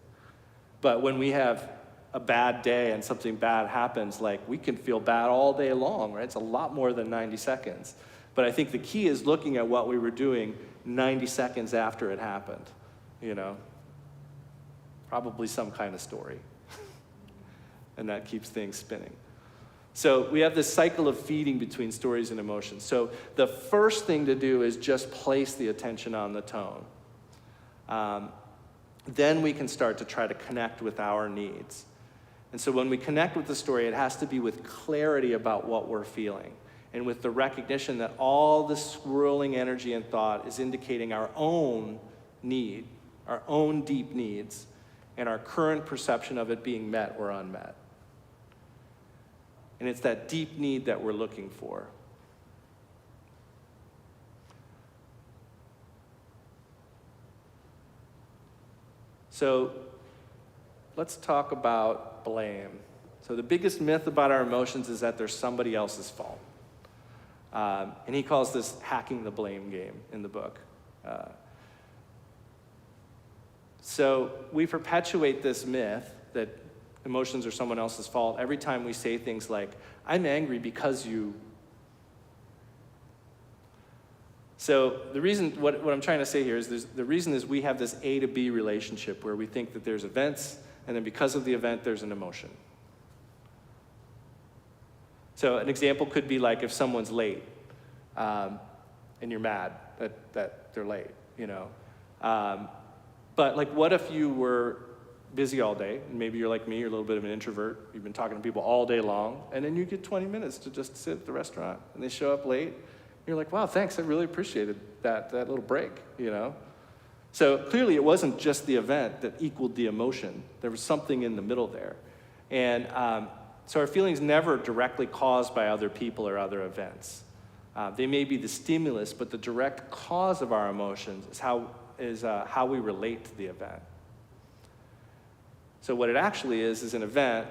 But when we have a bad day and something bad happens, like we can feel bad all day long, right? It's a lot more than 90 seconds. But I think the key is looking at what we were doing 90 seconds after it happened, you know? Probably some kind of story. And that keeps things spinning. So we have this cycle of feeding between stories and emotions. So the first thing to do is just place the attention on the tone. Then we can start to try to connect with our needs. And so when we connect with the story, it has to be with clarity about what we're feeling and with the recognition that all the swirling energy and thought is indicating our own need, our own deep needs, and our current perception of it being met or unmet. And it's that deep need that we're looking for. So let's talk about blame. So the biggest myth about our emotions is that they're somebody else's fault. And he calls this hacking the blame game in the book. So we perpetuate this myth that emotions are someone else's fault every time we say things like, I'm angry because you, So the reason, what I'm trying to say here is the reason is we have this A to B relationship where we think that there's events, and then because of the event, there's an emotion. So an example could be like if someone's late, and you're mad that they're late, you know. But like, what if you were busy all day, and maybe you're like me, you're a little bit of an introvert, you've been talking to people all day long, and then you get 20 minutes to just sit at the restaurant, and they show up late, you're like, wow, thanks, I really appreciated that little break, you know? So clearly it wasn't just the event that equaled the emotion. There was something in the middle there. And so our feelings never directly caused by other people or other events. They may be the stimulus, but the direct cause of our emotions is how we relate to the event. So what it actually is an event,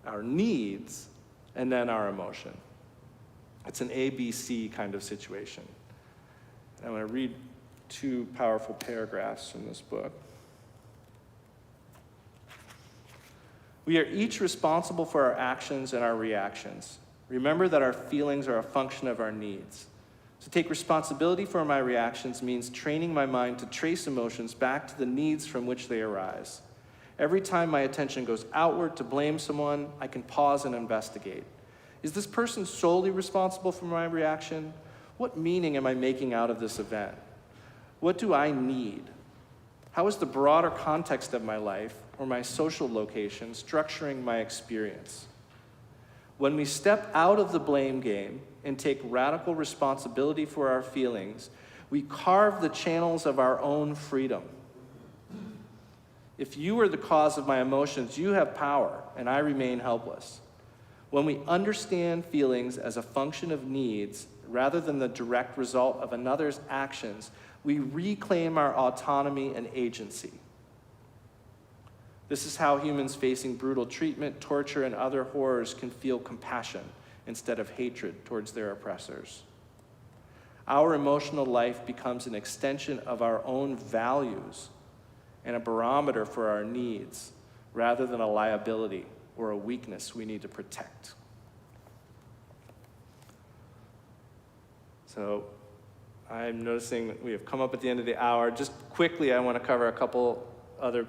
our needs, and then our emotion. It's an ABC kind of situation. And I want to read 2 powerful paragraphs from this book. We are each responsible for our actions and our reactions. Remember that our feelings are a function of our needs. To take responsibility for my reactions means training my mind to trace emotions back to the needs from which they arise. Every time my attention goes outward to blame someone, I can pause and investigate. Is this person solely responsible for my reaction? What meaning am I making out of this event? What do I need? How is the broader context of my life or my social location structuring my experience? When we step out of the blame game and take radical responsibility for our feelings, we carve the channels of our own freedom. If you are the cause of my emotions, you have power, and I remain helpless. When we understand feelings as a function of needs, rather than the direct result of another's actions, we reclaim our autonomy and agency. This is how humans facing brutal treatment, torture, and other horrors can feel compassion instead of hatred towards their oppressors. Our emotional life becomes an extension of our own values and a barometer for our needs, rather than a liability or a weakness we need to protect. So I'm noticing that we have come up at the end of the hour. Just quickly, I want to cover a couple other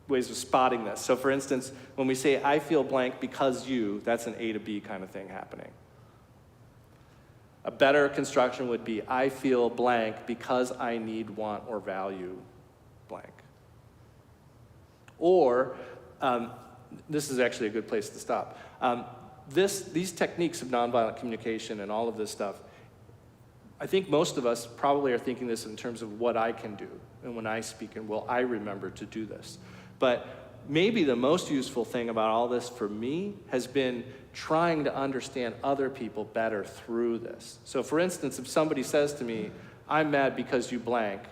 ways of spotting this. So for instance, when we say, I feel blank because you, that's an A to B kind of thing happening. A better construction would be, I feel blank because I need, want, or value blank. Or, this is actually a good place to stop. These techniques of nonviolent communication and all of this stuff, I think most of us probably are thinking this in terms of what I can do, and when I speak, and will I remember to do this. But maybe the most useful thing about all this for me has been trying to understand other people better through this. So for instance, if somebody says to me, I'm mad because you blank,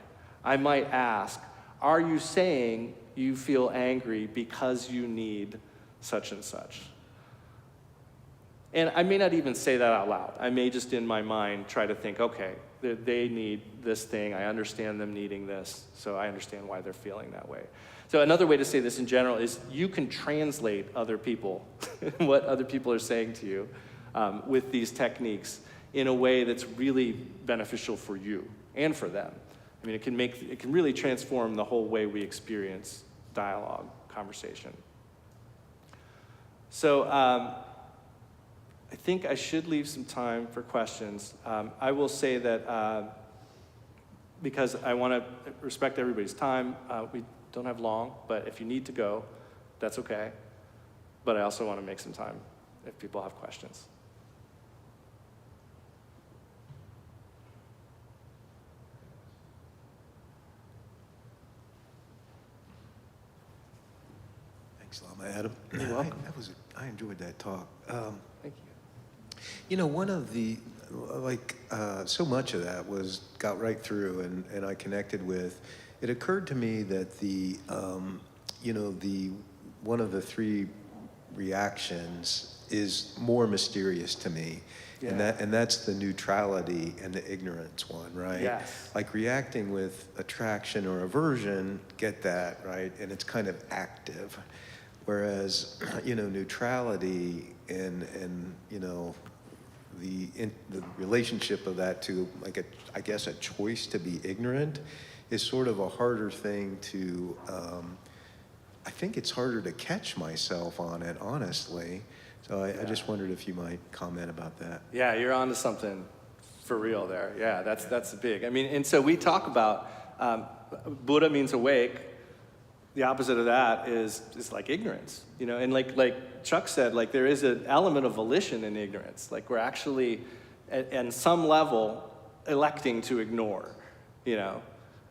I might ask, are you saying you feel angry because you need such and such? And I may not even say that out loud. I may just in my mind try to think, okay, they need this thing. I understand them needing this, so I understand why they're feeling that way. So another way to say this in general is you can translate other people, what other people are saying to you with these techniques in a way that's really beneficial for you and for them. I mean, it can really transform the whole way we experience dialogue, conversation. So I think I should leave some time for questions. I will say that because I want to respect everybody's time, we don't have long, but if you need to go, that's okay. But I also want to make some time if people have questions. Thanks, Lama. Adam. You're welcome. I enjoyed that talk. Thank you. You know, one of the, so much of that got right through and I connected with. It occurred to me that one of the 3 reactions is more mysterious to me. Yeah. And that's the neutrality and the ignorance one, right? Yes. Like reacting with attraction or aversion, get that, right? And it's kind of active. Whereas, neutrality and the relationship of that to like I guess a choice to be ignorant is sort of a harder thing to, I think it's harder to catch myself on it, honestly. So I just wondered if you might comment about that. Yeah, you're onto something for real there. Yeah, that's big. I mean, and so we talk about Buddha means awake. The opposite of that is like ignorance, you know. And like Chuck said, like there is an element of volition in ignorance. Like we're actually, at some level, electing to ignore, you know.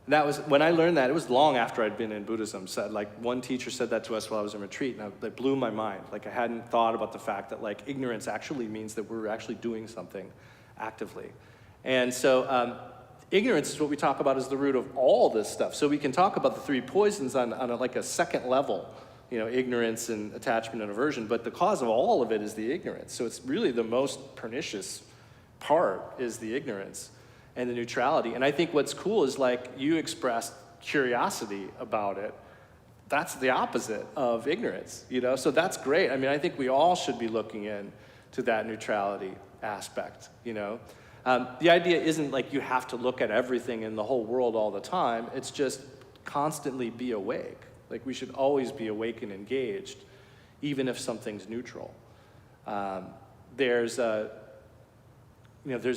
And that was when I learned that. It was long after I'd been in Buddhism. Said like one teacher said that to us while I was in retreat, and that blew my mind. Like I hadn't thought about the fact that like ignorance actually means that we're actually doing something actively. And so ignorance is what we talk about as the root of all this stuff. So we can talk about the three poisons on like a second level, you know, ignorance and attachment and aversion, but the cause of all of it is the ignorance. So it's really the most pernicious part is the ignorance and the neutrality. And I think what's cool is like you expressed curiosity about it. That's the opposite of ignorance, you know? So that's great. I mean, I think we all should be looking in to that neutrality aspect, you know? The idea isn't like you have to look at everything in the whole world all the time. It's just constantly be awake. Like we should always be awake and engaged, even if something's neutral. There's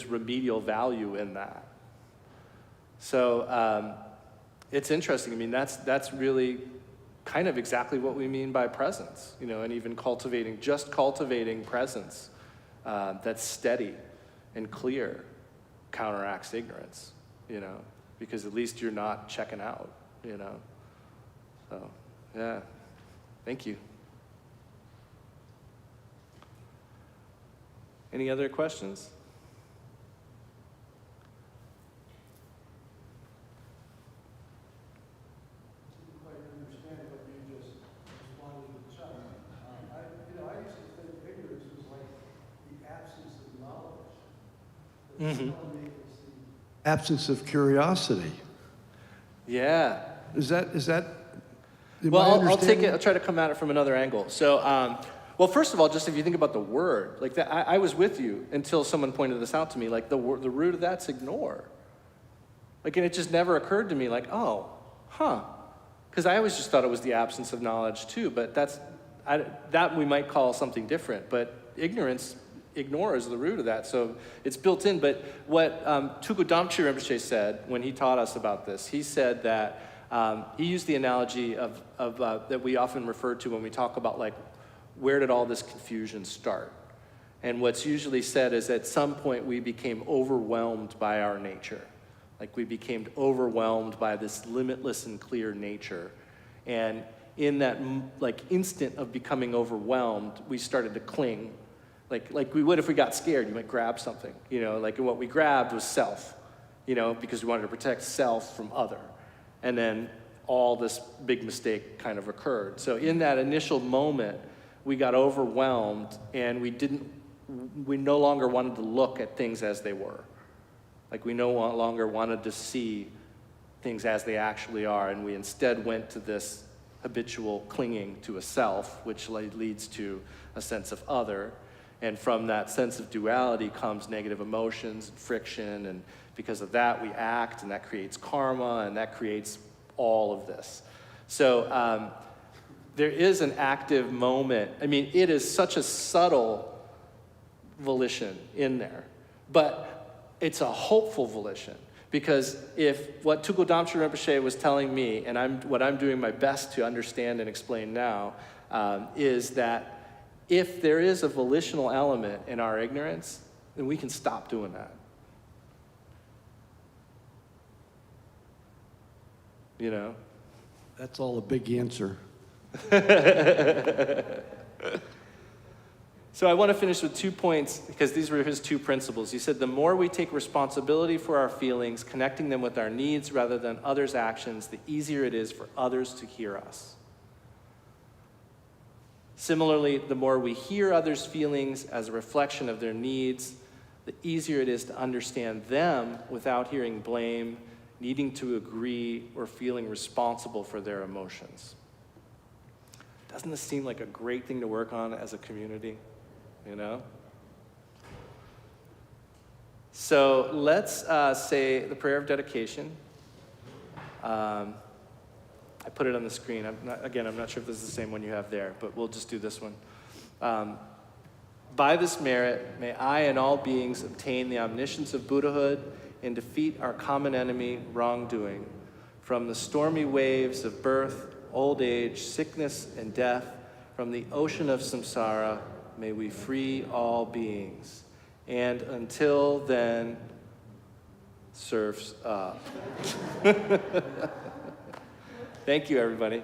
remedial value in that. So it's interesting. I mean, that's really kind of exactly what we mean by presence, you know, and even cultivating presence that's steady and clear counteracts ignorance, you know, because at least you're not checking out, you know. So, yeah, thank you. Any other questions? Mm-hmm. Absence of curiosity. Yeah. Is that? Well, I'll take it. I'll try to come at it from another angle. So, well, first of all, just if you think about the word, like that, I was with you until someone pointed this out to me. Like the root of that's ignore. Like, and it just never occurred to me. Like, oh, huh? Because I always just thought it was the absence of knowledge too. But that we might call something different. But ignorance. Ignore is the root of that, so it's built in. But what Tugu Damchi Rinpoche said when he taught us about this, he said that he used the analogy of that we often refer to when we talk about like, where did all this confusion start? And what's usually said is at some point we became overwhelmed by our nature. Like we became overwhelmed by this limitless and clear nature. And in that like instant of becoming overwhelmed, we started to cling. Like we would if we got scared, you might grab something, you know, like what we grabbed was self, you know, because we wanted to protect self from other. And then all this big mistake kind of occurred. So in that initial moment, we got overwhelmed and we no longer wanted to look at things as they were. Like we no longer wanted to see things as they actually are. And we instead went to this habitual clinging to a self, which leads to a sense of other. And from that sense of duality comes negative emotions and friction, and because of that we act, and that creates karma, and that creates all of this. So there is an active moment. I mean, it is such a subtle volition in there, but it's a hopeful volition, because if what Tugu Damchi Rinpoche was telling me, and what I'm doing my best to understand and explain now, is that if there is a volitional element in our ignorance, then we can stop doing that. You know? That's all a big answer. So I want to finish with 2 points, because these were his 2 principles. He said, the more we take responsibility for our feelings, connecting them with our needs rather than others' actions, the easier it is for others to hear us. Similarly, the more we hear others' feelings as a reflection of their needs, the easier it is to understand them without hearing blame, needing to agree, or feeling responsible for their emotions. Doesn't this seem like a great thing to work on as a community, you know? So let's say the prayer of dedication. I put it on the screen. I'm not sure if this is the same one you have there, but we'll just do this one. By this merit, may I and all beings obtain the omniscience of Buddhahood and defeat our common enemy, wrongdoing. From the stormy waves of birth, old age, sickness, and death, from the ocean of samsara, may we free all beings. And until then, surf's up. Thank you, everybody.